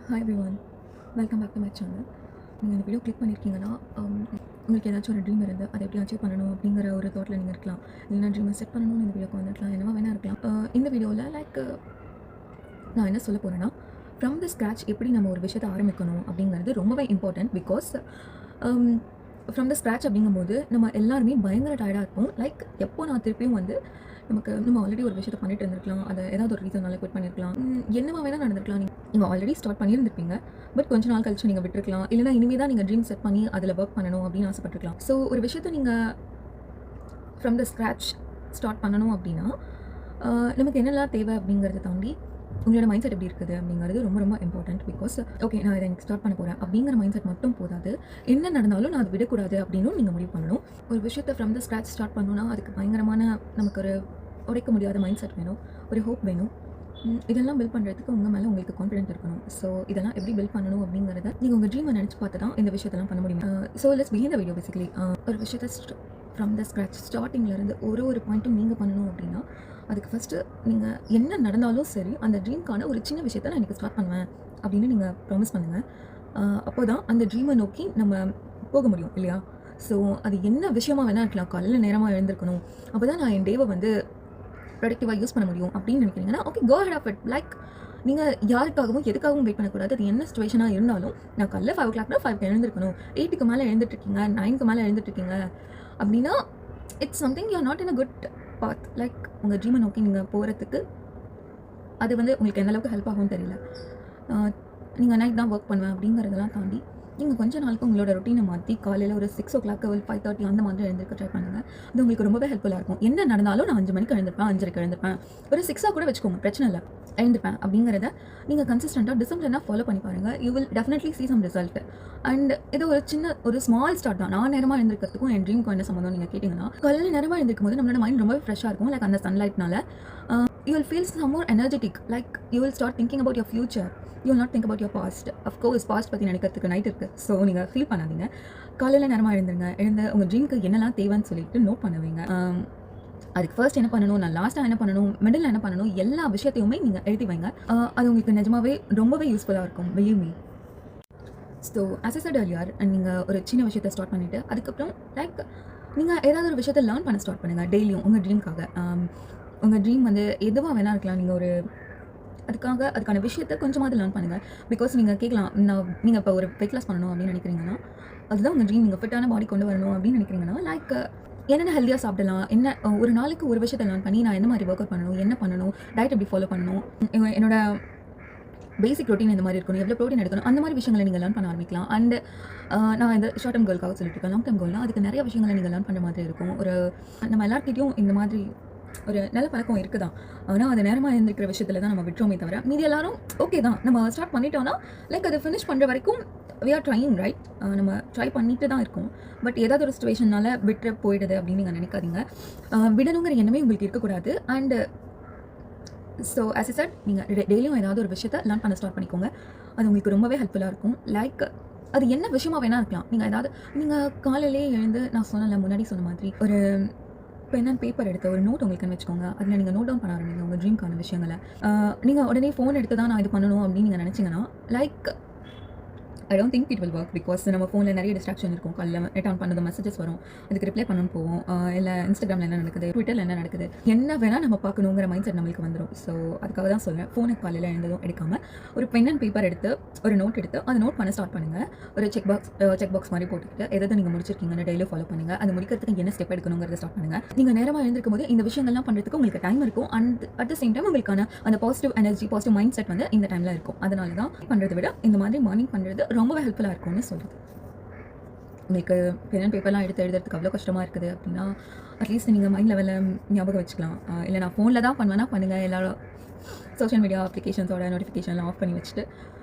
Hi everyone, welcome back to my channel. நீங்கள் இந்த video click பண்ணியிருக்கீங்கன்னா உங்களுக்கு ஏதாச்சும் ஒரு ட்ரீம் இருந்து அதை எப்படி அச்சீவ் பண்ணணும் அப்படிங்கிற ஒரு தாட்டில் நீங்கள் இருக்கலாம். இல்லைனா ட்ரீமை செட் பண்ணணும்னு இந்த வீடியோக்கு வந்துருக்கலாம், என்னவா வேணா இருக்கலாம். இந்த வீடியோவில் நான் என்ன சொல்ல போகிறேன்னா, ஃப்ரம் த ஸ்க்ராட்ச் எப்படி நம்ம ஒரு விஷயத்தை ஆரம்பிக்கணும் அப்படிங்கிறது ரொம்பவே important. Because from the scratch அப்படிங்கும்போது நம்ம எல்லாருமே பயங்கர டயர்டாக இருப்போம். எப்போ நான் திருப்பியும் நம்ம ஆல்ரெடி ஒரு விஷயத்தை பண்ணிட்டு இருந்திருக்கலாம், அதை ஏதாவது ஒரு ரீசனால குவிட் பண்ணியிருக்கலாம், என்னவா வேணால் நடந்திருக்கலாம். நீங்கள் ஆல்ரெடி ஸ்டார்ட் பண்ணியிருந்திருப்பீங்க, பட் கொஞ்ச நாள் கழிச்சு நீங்கள் விட்டுருக்கலாம். இல்லைனா இனிமேல் தான் நீங்கள் ட்ரீம் செட் பண்ணி அதில் ஒர்க் பண்ணணும் அப்படின்னு ஆசைப்பட்டிருக்கலாம். ஸோ ஒரு விஷயத்தை நீங்கள் ஃப்ரம் த ஸ்க்ராட்ச் ஸ்டார்ட் பண்ணணும் அப்படின்னா நமக்கு என்னெல்லாம் தேவை அப்படிங்கிறத தாண்டி உங்களோட மைண்ட் செட் எப்படி இருக்குது அப்படிங்கிறது ரொம்ப ரொம்ப இம்பார்ட்டன்ட். பிகாஸ் ஓகே, நான் இதை எனக்கு ஸ்டார்ட் பண்ண போகிறேன் அப்படிங்கிற மைண்ட் செட் மட்டும் போதாது, என்ன நடந்தாலும் நான் அதை விடக்கூடாது அப்படின்னு நீங்கள் முடிவு பண்ணணும். ஒரு விஷயத்தை ஃப்ரம் த ஸ்க்ராட்ச் ஸ்டார்ட் பண்ணணும்னா அதுக்கு பயங்கரமான நமக்கு ஒரு உடைக்க முடியாத மைண்ட் செட் வேணும், ஒரு ஹோப் வேணும். இதெல்லாம் பில்ட் பண்ணுறதுக்கு உங்கள் மேலே உங்களுக்கு கான்ஃபிடென்ட் இருக்கணும். ஸோ இதெல்லாம் எப்படி பில்ட் பண்ணணும் அப்படிங்கிறத நீங்கள் உங்கள் ட்ரீமை நினச்சி பார்த்து தான் இந்த விஷயத்தெல்லாம் பண்ண முடியும். So let's begin the video. Basically ஒரு விஷயத்தை ஃப்ரம் த ஸ்க்ராட்ச் ஸ்டார்டிங்லேருந்து ஒரு பாயிண்ட்டும் நீங்கள் பண்ணணும் அப்படின்னா அதுக்கு ஃபஸ்ட்டு நீங்கள் என்ன நடந்தாலும் சரி அந்த ட்ரீம்க்கான ஒரு சின்ன விஷயத்தை நான் இன்றைக்கி ஸ்டார்ட் பண்ணுவேன் அப்படின்னு நீங்கள் ப்ராமிஸ் பண்ணுங்கள். அப்போ தான் அந்த ட்ரீமை நோக்கி நம்ம போக முடியும் இல்லையா? ஸோ அது என்ன விஷயமா வேணால் இருக்கலாம். காலையில் நேரமாக எழுந்திருக்கணும், அப்போ தான் நான் என் டேவை ப்ரொடக்டிவாக யூஸ் பண்ண முடியும் அப்படின்னு நினைக்கிறீங்கன்னா okay, go ahead of it. நீங்கள் யாருக்காகவும் எதுக்காகவும் வெயிட் பண்ணக்கூடாது. அது என்ன சுச்சுவேஷனாக இருந்தாலும் நான் காலைல 5 o'clock 5க்கு எழுந்திருக்கணும், 8க்கு மேலே எழுந்துட்டுருக்கீங்க, 9க்கு மேலே எழுந்துட்டுருக்கீங்க அப்படின்னா it's something you are not in a good path. உங்கள் ட்ரீமை நோக்கி நீங்கள் போகிறதுக்கு அது உங்களுக்கு எந்த அளவுக்கு ஹெல்ப் ஆகும்னு தெரியல. நீங்கள் நைட் தான் ஒர்க் பண்ணுவேன் அப்படிங்கிறதெல்லாம் தாண்டி நீங்கள் கொஞ்ச நாளுக்கு உங்களோட ரொட்டீனை மாற்றி காலையில் ஒரு 6 o'clock ஒரு 5:30 அந்த மாதிரி எழுந்திருக்க ட்ரை பண்ணுங்கள். அது உங்களுக்கு ரொம்பவே ஹெல்ப்ஃபுல்லாக இருக்கும். என்ன நடந்தாலும் நான் 5 மணிக்கு எழுந்திருப்பேன், 5:30க்கு எழுந்திருப்பேன், ஒரு 6 கூட வச்சுக்கோங்க, பிரச்சனை இல்லை, எழுந்திருப்பேன் அப்படிங்கிறத நீங்கள் கன்சிஸ்டண்ட்டாக டிசிப்ளினாக ஃபாலோ பண்ணி பாருங்கள். You will definitely see some result. And இது ஒரு ஸ்மால் ஸ்டார்ட் தான். நான் நேரமாக எழுந்திருக்கிறதுக்கும் என் ட்ரீம்க்கு என்ன சம்மந்தம் நீங்கள் கேட்டிங்கன்னா, காலையில் நேரமாக எழுந்திருக்கும் போது நம்மளோட மைண்ட் ரொம்பவே ஃப்ரெஷ்ஷாக இருக்கும். அந்த சன்லைட்னால you will feel some more energetic. You will start thinking about your future. You will not think about your past. Of course, past பற்றி நினைக்கிறதுக்கு நைட் இருக்குது. ஸோ நீங்கள் ஃபீல் பண்ணாதீங்க. காலையில் நேரமாக எழுந்த உங்கள் ட்ரீம்க்கு என்னெல்லாம் தேவைன்னு சொல்லிட்டு நோட் பண்ணுவீங்க. அதுக்கு ஃபர்ஸ்ட் என்ன பண்ணணும், நான் லாஸ்ட்டாக என்ன பண்ணணும், மிடில் என்ன பண்ணணும், எல்லா விஷயத்தையுமே நீங்கள் எழுதி வைங்க. அது உங்களுக்கு நிஜமாவே ரொம்பவே யூஸ்ஃபுல்லாக இருக்கும், believe me. So as I said earlier, நீங்கள் ஒரு சின்ன விஷயத்தை ஸ்டார்ட் பண்ணிவிட்டு அதுக்கப்புறம் நீங்கள் ஏதாவது ஒரு விஷயத்தை லேர்ன் பண்ண ஸ்டார்ட் பண்ணுங்கள் டெய்லியும் உங்கள் ட்ரீம்க்காக. உங்கள் ட்ரீம் எதுவாக வேணா இருக்கலாம். நீங்கள் அதுக்கான விஷயத்தை கொஞ்சமாவது லேர்ன் பண்ணுங்கள். பிகாஸ் நீங்கள் கேட்கலாம், நீங்கள் இப்போ ஒரு வெயிட் லாஸ் பண்ணணும் அப்படின்னு நினைக்கிறீங்கன்னா, அதுதான் உங்கள் ட்ரீம். நீங்கள் ஃபிட்டான பாடி கொண்டு வரணும் அப்படின்னு நினைக்கிறீங்கன்னா என்னென்ன ஹெல்த்தியாக சாப்பிடலாம், என்ன ஒரு நாளைக்கு ஒரு விஷயத்தை லேர்ன் பண்ணி நான் என்ன மாதிரி ஒர்க் அவுட் பண்ணணும், என்ன பண்ணணும், டயட் எப்படி ஃபாலோ பண்ணணும், என்னோட பேசிக் ரொட்டீன் இந்த மாதிரி இருக்கணும், எவ்வளோ ப்ரோட்டீன் எடுக்கணும், அந்த மாதிரி விஷயங்களை நீங்கள் லேர்ன் பண்ண ஆரம்பிக்கலாம். அண்ட் நான் இந்த ஷார்ட் டேர்ம் கோலுக்காக சொல்லிட்டு இருக்கேன். லாங் டேர்ம் கோல்னால் அதுக்கு நிறைய விஷயங்களை நீங்கள் லேர்ன் பண்ண மாதிரி இருக்கும். நம்ம எல்லாருக்கிட்டையும் இந்த மாதிரி ஒரு நல்ல பழக்கம் இருக்குதான். ஆனால் அது நேரமாக இருந்திருக்கிற விஷயத்தில் தான் நம்ம விட்டுறோமே தவிர மீதி எல்லாரும் ஓகே தான். நம்ம ஸ்டார்ட் பண்ணிட்டோம்னா அதை ஃபினிஷ் பண்ணுற வரைக்கும் we are trying, right? நம்ம ட்ரை பண்ணிட்டு தான் இருக்கோம். பட் ஏதாவது ஒரு சுச்சுவேஷனால் விட்டு போயிடுது அப்படின்னு நீங்கள் நினைக்காதீங்க. விடணுங்கிற எண்ணமே உங்களுக்கு இருக்கக்கூடாது. And so as I said, நீங்கள் டெய்லியும் ஏதாவது ஒரு விஷயத்தை லேர்ன் பண்ண ஸ்டார்ட் பண்ணிக்கோங்க. அது உங்களுக்கு ரொம்பவே ஹெல்ப்ஃபுல்லாக இருக்கும். அது என்ன விஷயமா வேணா இருக்கலாம். நீங்கள் காலையிலே எழுந்து நான் முன்னாடி சொன்ன மாதிரி ஒரு பென் அண்ட் பேப்பர் எடுத்து ஒரு நோட் உங்களுக்குன்னு வச்சுக்கோங்க. அதில் நீங்கள் நோட் டவுன் பண்ண ஆரம்பிங்க உங்கள் ட்ரீம்க்கான விஷயங்களை. நீங்கள் உடனே ஃபோன் எடுத்து தான் நான் இது பண்ணணும் அப்படின்னு நீங்கள் நினச்சிங்கன்னா I don't think it will work. Because நம்ம ஃபோனில் நிறைய டிஸ்ட்ராக்ஷன் இருக்கும். காலையில் நெட் ஆன் பண்ணது மெசேஜஸ் வரும், அதுக்கு ரிப்ளை பண்ணணும்னு போவோம். இல்லை இன்ஸ்டாகிராமில் என்ன நடக்குது, ட்விட்டரில் என்ன நடக்குது, என்ன வேணால் நம்ம பார்க்கணுங்கிற மைண்ட் செட் நம்மளுக்கு வந்துடும். ஸோ அதுக்காக தான் சொல்கிறேன், ஃபோனுக்கு காலையில் எழுந்ததும் எடுக்காமல் ஒரு பென் அண்ட் பேப்பர் எடுத்து ஒரு நோட் எடுத்து அதை நோட் பண்ண ஸ்டார்ட் பண்ணுங்கள். ஒரு செக் பாக்ஸ் மாதிரி போட்டுக்கிட்டு எதாவது நீங்கள் முடிச்சிருக்கீங்கன்னு டெய்லி ஃபாலோ பண்ணுங்கள். அது முடிக்கிறதுக்கு என்ன ஸ்டெப் எடுக்கணுங்கிறத ஸ்டார்ட் பண்ணுங்கள். நீங்கள் நேரமாக எழுந்திருக்கும் போது இந்த விஷயங்கள்லாம் பண்ணுறதுக்கு உங்களுக்கு டைம் இருக்கும். And at the same time உங்களுக்கான அந்த positive energy, positive mind set இந்த டைமில் இருக்கும். அதனால தான் பண்ணுறதை விட இந்த மாதிரி மார்னிங் பண்ணுறது ரொம்பவே ஹெல்ப்ஃபுல்லாக இருக்கும்னு சொல்லுது. உங்களுக்கு பென் அண்ட் பேப்பர்லாம் எடுத்து எழுதுறதுக்கு அவ்வளோ கஷ்டமாக இருக்குது அப்படின்னா அட்லீஸ்ட் நீங்கள் மைண்ட் லெவலில் ஞாபகம் வச்சுக்கலாம். இல்லை நான் ஃபோனில் தான் பண்ணுவேன்னா பண்ணுங்கள். எல்லாரும் சோஷியல் மீடியா அப்ளிகேஷன்ஸோட நோட்டிஃபிகேஷன்லாம் ஆஃப் பண்ணி வச்சுட்டு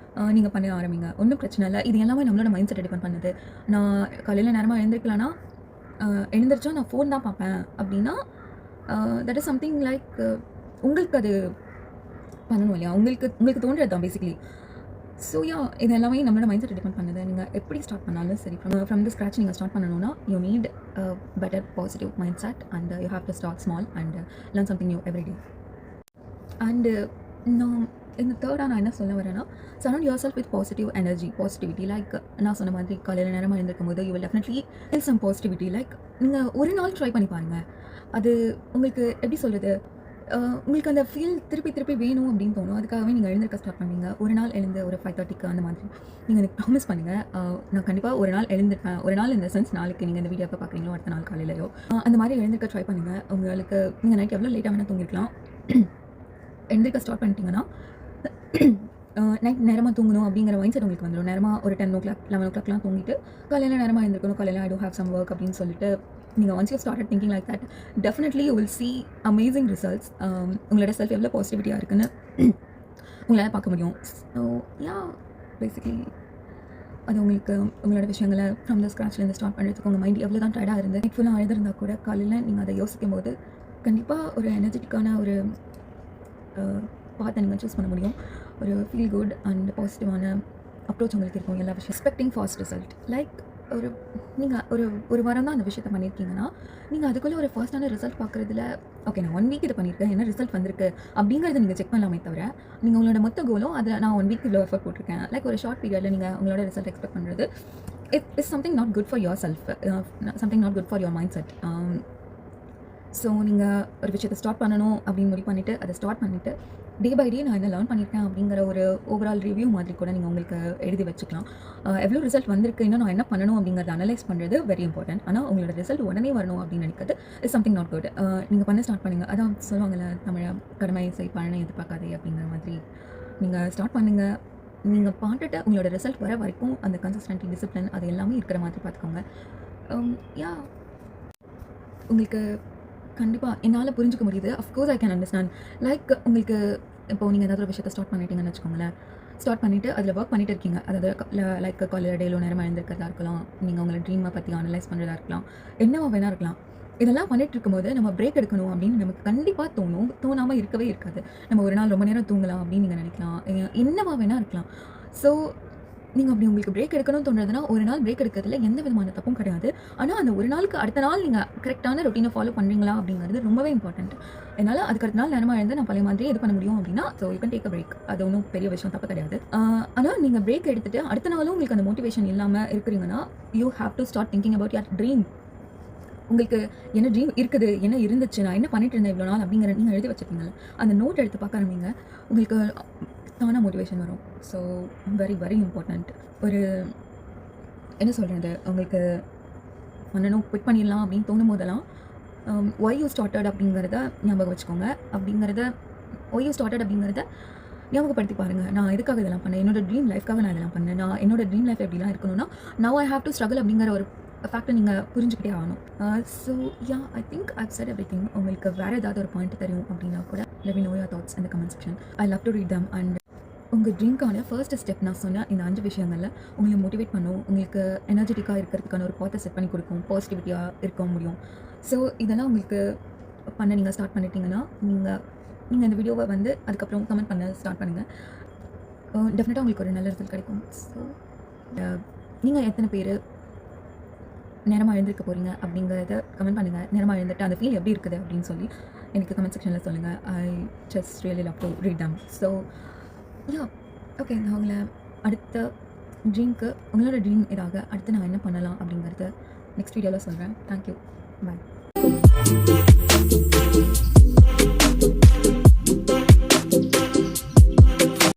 நீங்கள் பண்ண ஆரம்பிங்க. ஒன்றும் பிரச்சனை இல்லை. இது எல்லாமே நம்மளோட மைண்ட் செட் டிபெண்ட் பண்ணுது. நான் காலையில் நேரமாக எழுந்திருக்கலான்னா எழுந்திரிச்சா நான் ஃபோன் தான் பார்ப்பேன் அப்படின்னா தட் இஸ் சம்திங் உங்களுக்கு அது பண்ணணும் இல்லையா? உங்களுக்கு தோன்றது தான் பேசிக்கலி. ஸோ இது எல்லாமே நம்மளோட மைண்ட் செட் டிபெண்ட் பண்ணுது. நீங்கள் எப்படி ஸ்டார்ட் பண்ணாலும் சரி, ஃப்ரம் த ஸ்க்ராட்ச் நீங்கள் ஸ்டார்ட் பண்ணணும்னா you need better positive mindset and you have to start small and learn something new every day. And நான் இந்த தேர்டாக நான் என்ன சொல்ல வரேன்னா, surround yourself with positive energy, positivity. Like நான் சொன்ன மாதிரி காலையில் நேரமாக எழுந்திருக்கும் போது you will definitely feel some positivity. Like நீங்கள் ஒரு நாள் ட்ரை பண்ணி பாருங்கள். அது உங்களுக்கு எப்படி சொல்கிறது, உங்களுக்கு அந்த ஃபீல் திருப்பி திருப்பி வேணும் அப்படின்னு தோணும். அதுக்காகவே நீங்கள் எழுந்திருக்க ஸ்டார்ட் பண்ணுவீங்க. ஒரு நாள் எழுந்து ஒரு 5:30க்கு அந்த மாதிரி நீங்கள் எனக்கு ப்ராமிஸ் பண்ணுங்கள், நான் கண்டிப்பாக ஒரு நாள் எழுந்திருப்பேன். ஒரு நாள் இந்த சென்ஸ் நாளைக்கு நீங்கள் இந்த வீடியோ எப்போ பார்க்குறீங்களோ அடுத்த நாள் காலையிலையோ அந்த மாதிரி எழுந்திருக்க ட்ரை பண்ணுங்கள். உங்களுக்கு நீங்கள் நைட் எவ்வளோ லேட்டாக வேணால் தூங்கிருக்கலாம். எழுந்திருக்க ஸ்டார்ட் பண்ணிட்டீங்கன்னா நைட் நேரமாக தூங்கணும் அப்படிங்கிற மைண்ட் செட் உங்களுக்கு வந்துடும். நேரமாக ஒரு 10 o'clock 11 o'clockலாம் தூங்கிட்டு காலையில் நேரமாக எழுந்திருக்கணும், காலையில் ஐ டூ ஹேவ் சம் ஒர்க் அப்படின்னு சொல்லிட்டு நீங்கள் once you started thinking like that, definitely you will see amazing results. உங்களோட செல்ஃப் எவ்வளோ பாசிட்டிவிட்டியாக இருக்குன்னு உங்களால் பார்க்க முடியும். ஸோ யா, பேசிக்லி அது உங்களுக்கு உங்களோட விஷயங்களை ஃப்ரம் த ஸ்க்ராட்ச்லேருந்து ஸ்டார்ட் பண்ணுறதுக்கு உங்கள் மைண்ட் எவ்வளோ தான் டயர்டாக இருந்து நைட் ஃபுல்லாக அழுதுருந்தா கூட காலையில் நீங்கள் அதை யோசிக்கும் போது கண்டிப்பாக ஒரு எனர்ஜெட்டிக்கான ஒரு பார்த்து நீங்கள் சூஸ் பண்ண முடியும். ஒரு ஃபீல் குட் அண்ட் பாசிட்டிவான அப்ரோச் உங்களுக்கு இருக்கும் எல்லா விஷயம். Expecting fast result. லைக் நீங்கள் ஒரு வாரம் தான் அந்த விஷயத்தை பண்ணியிருக்கீங்கன்னா நீங்கள் அதுக்குள்ளே ஒரு ஃபர்ஸ்டான ரிசல்ட் பார்க்குறதுல ஓகே நான் 1 வீக் இது பண்ணியிருக்கேன், என்ன ரிசல்ட் வந்திருக்கு அப்படிங்கிறத நீங்கள் செக் பண்ணலாமே தவிர, நீங்கள் உங்களோட மொத்த கோலும் அதில் நான் 1 வீக் இவ்வளோ எஃபர்ட் போட்டிருக்கேன் லைக் ஒரு ஷார்ட் பீரியடில் நீங்கள் உங்களோட ரிசல்ட் எக்ஸ்பெக்ட் பண்ணுறது it's something not good for your self, something not good for your mind set. So நீங்கள் ஒரு விஷயத்தை ஸ்டார்ட் பண்ணணும் அப்படின்னு முடிவு பண்ணிவிட்டு அதை ஸ்டார்ட் பண்ணிவிட்டு டே பை டே நான் என்ன லேர்ன் பண்ணியிருக்கேன் அப்படிங்கிற ஒரு ஓவரால் ரிவ்யூ மாதிரி கூட நீங்கள் உங்களுக்கு எழுதி வச்சுக்கலாம். எவ்வளோ ரிசல்ட் வந்திருக்கு, இன்னும் நான் என்ன பண்ணணும் அப்படிங்கிறத அனலைஸ் பண்ணுறது வெரி இம்பார்ட்டன்ட். ஆனால் உங்களோட ரிசல்ட் உடனே வரணும் அப்படின்னு நினைக்கிறது இஸ் சம்திங் நாட் குட். நீங்கள் பண்ண ஸ்டார்ட் பண்ணுங்கள். அதான் சொல்லுவாங்கள்ல தமிழை, கடமை செய் பலனை எதிர்பார்க்காதே அப்படிங்கிற மாதிரி நீங்கள் ஸ்டார்ட் பண்ணுங்கள். நீங்கள் பார்த்துட்டு உங்களோட ரிசல்ட் வர வரைக்கும் அந்த கன்சிஸ்டன்சி, டிசிப்ளின் அது எல்லாமே இருக்கிற மாதிரி பார்த்துக்கோங்க. யா, உங்களுக்கு கண்டிப்பாக என்னால் புரிஞ்சுக்க முடியுது. Of course I can understand. Like உங்களுக்கு இப்போது நீங்கள் ஏதாவது ஒரு விஷயத்தை ஸ்டார்ட் பண்ணிட்டீங்கன்னு வச்சுக்கோங்களேன். ஸ்டார்ட் பண்ணிவிட்டு அதில் ஒர்க் பண்ணிட்டு இருக்கீங்க. அதாவது லைக் காலையில் டேலோ நேரமாக எழுந்திருக்கிறதா இருக்கலாம், நீங்கள் உங்களை ட்ரீமை பற்றி அனலைஸ் பண்ணுறதா இருக்கலாம், என்னவா வேணா இருக்கலாம். இதெல்லாம் பண்ணிட்டு இருக்கும்போது நம்ம பிரேக் எடுக்கணும் அப்படின்னு நமக்கு கண்டிப்பாக தோணும். தோணாமல் இருக்கவே இருக்காது. நம்ம ஒரு நாள் ரொம்ப நேரம் தூங்கலாம் அப்படின்னு நீங்கள் நினைக்கலாம், என்னவா வேணா இருக்கலாம். ஸோ நீங்கள் அப்படி உங்களுக்கு பிரேக் எடுக்கணும்னு தோணுறதுனா ஒரு நாள் பிரேக் எடுக்கிறதுல எந்த விதமான தப்பும் கிடையாது. ஆனால் அந்த ஒரு நாளுக்கு அடுத்த நாள் நீங்கள் கரெக்டான ரொட்டீனை ஃபாலோ பண்ணுறீங்களா அப்படிங்கிறது ரொம்பவே இம்பார்ட்டன்ட். என்னால் அதுக்கு அடுத்த நாள் நேரமாக எழுந்து நான் பழைய மாதிரி இது பண்ண முடியும் அப்படின்னா so you can take a break. அது ஒன்றும் பெரிய விஷயம், தப்பு கிடையாது. ஆனால் நீங்கள் பிரேக் எடுத்துகிட்டு அடுத்த நாளும் உங்களுக்கு அந்த மோட்டிவேஷன் இல்லாமல் இருக்கிறீங்கன்னா you have to start thinking about your dream. உங்களுக்கு என்ன ட்ரீம் இருக்குது, என்ன இருந்துச்சு, நான் என்ன பண்ணிட்டு இருந்தேன் இவ்வளோ நாள் அப்படிங்கிற நீங்கள் எழுதி வச்சுருப்பீங்களா, அந்த நோட் எடுத்து பார்க்க ஆரம்பிங்க. உங்களுக்கு தானாக மோட்டிவேஷன் வரும். So very very important. ஒரு என்ன சொல்கிறது, உங்களுக்கு பண்ணணும் குவிட் பண்ணிடலாம் அப்படின்னு தோணும் போதெல்லாம் ஒய் யூ ஸ்டார்டட் அப்படிங்கிறத ஞாபகம் வச்சுக்கோங்க. ஒய் யூ ஸ்டார்டட் அப்படிங்கிறத ஞாபகப்படுத்தி பாருங்கள். நான் எதுக்காக இதெல்லாம் பண்ணேன், என்னோட ட்ரீம் லைஃப்காக நான் இதெல்லாம் பண்ணேன், நான் என்னோட ட்ரீம் லைஃப் எப்படிலாம் இருக்கணும்னா now I have to struggle அப்படிங்கிற ஒரு ஃபேக்டை நீங்கள் புரிஞ்சுக்கிட்டே ஆகணும். So yeah, I think I've set everything. உங்களுக்கு வேறு ஏதாவது ஒரு பாயிண்ட் தெரியும் அப்படின்னா கூட let me know your thoughts in the comment section. I love to read them. And உங்கள் ட்ரீம்க்கான ஃபர்ஸ்ட் ஸ்டெப் நான் சொன்ன இந்த 5 விஷயங்களில் உங்களை மோட்டிவேட் பண்ணும், உங்களுக்கு எனர்ஜெட்டிக்காக இருக்கிறதுக்கான ஒரு பாத்தை செட் பண்ணி கொடுக்கும், பாசிட்டிவிட்டியாக இருக்க முடியும். ஸோ இதெல்லாம் உங்களுக்கு பண்ண நீங்கள் ஸ்டார்ட் பண்ணிட்டீங்கன்னா நீங்கள் இந்த வீடியோவை வந்து அதுக்கப்புறம் கமெண்ட் பண்ண ஸ்டார்ட் பண்ணுங்கள். டெஃபினட்டாக உங்களுக்கு ஒரு நல்ல ரிசல்ட் கிடைக்கும். ஸோ நீங்கள் எத்தனை பேர் நேரமாக எழுந்திருக்க போகிறீங்க அப்படிங்கிறத கமெண்ட் பண்ணுங்கள். நேரமாக எழுந்துட்டு அந்த ஃபீல் எப்படி இருக்குது அப்படின்னு சொல்லி எனக்கு கமெண்ட் செக்ஷனில் சொல்லுங்கள். I just really love to read them. So yeah, okay, நான் உங்களை அடுத்த ட்ரீம்க்கு உங்களோட ட்ரீம் இதாக அடுத்து நான் என்ன பண்ணலாம் அப்படிங்கிறத நெக்ஸ்ட் வீடியோவில் சொல்கிறேன். தேங்க்யூ, பாய்.